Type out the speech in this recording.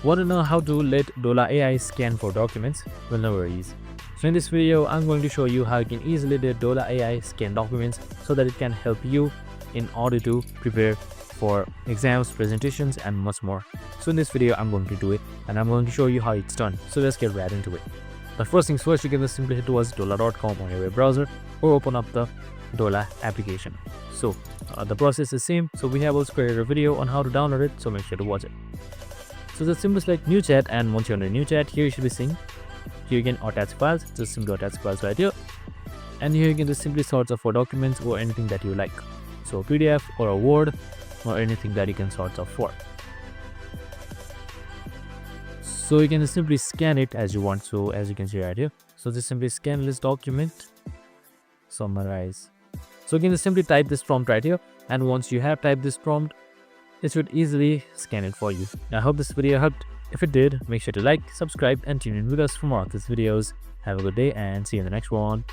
Want to know how to let Dola AI scan for documents? Well, no worries. So in this video, I'm going to show you how you can easily let Dola AI scan documents so that it can help you in order to prepare for exams, presentations, and much more. So in this video, I'm going to do it and I'm going to show you how it's done. So let's get right into it. But first things first, you can just simply head towards dola.com on your web browser or open up the Dola application. So the process is same. So we have also created a video on how to download it, so make sure to watch it. So just simply select new chat, and once you're on the new chat, here you should be seeing here you can attach files. Just simply attach files right here, and here you can just simply sort for documents or anything that you like. So PDF or a Word or anything that you can sort for. So you can just simply scan it as you want. So as you can see right here, so just simply scan this document, summarize. So you can just simply type this prompt right here, and once you have typed this prompt, it should easily scan it for you. I hope this video helped. If it did, make sure to like, subscribe, and tune in with us for more of these videos. Have a good day and see you in the next one.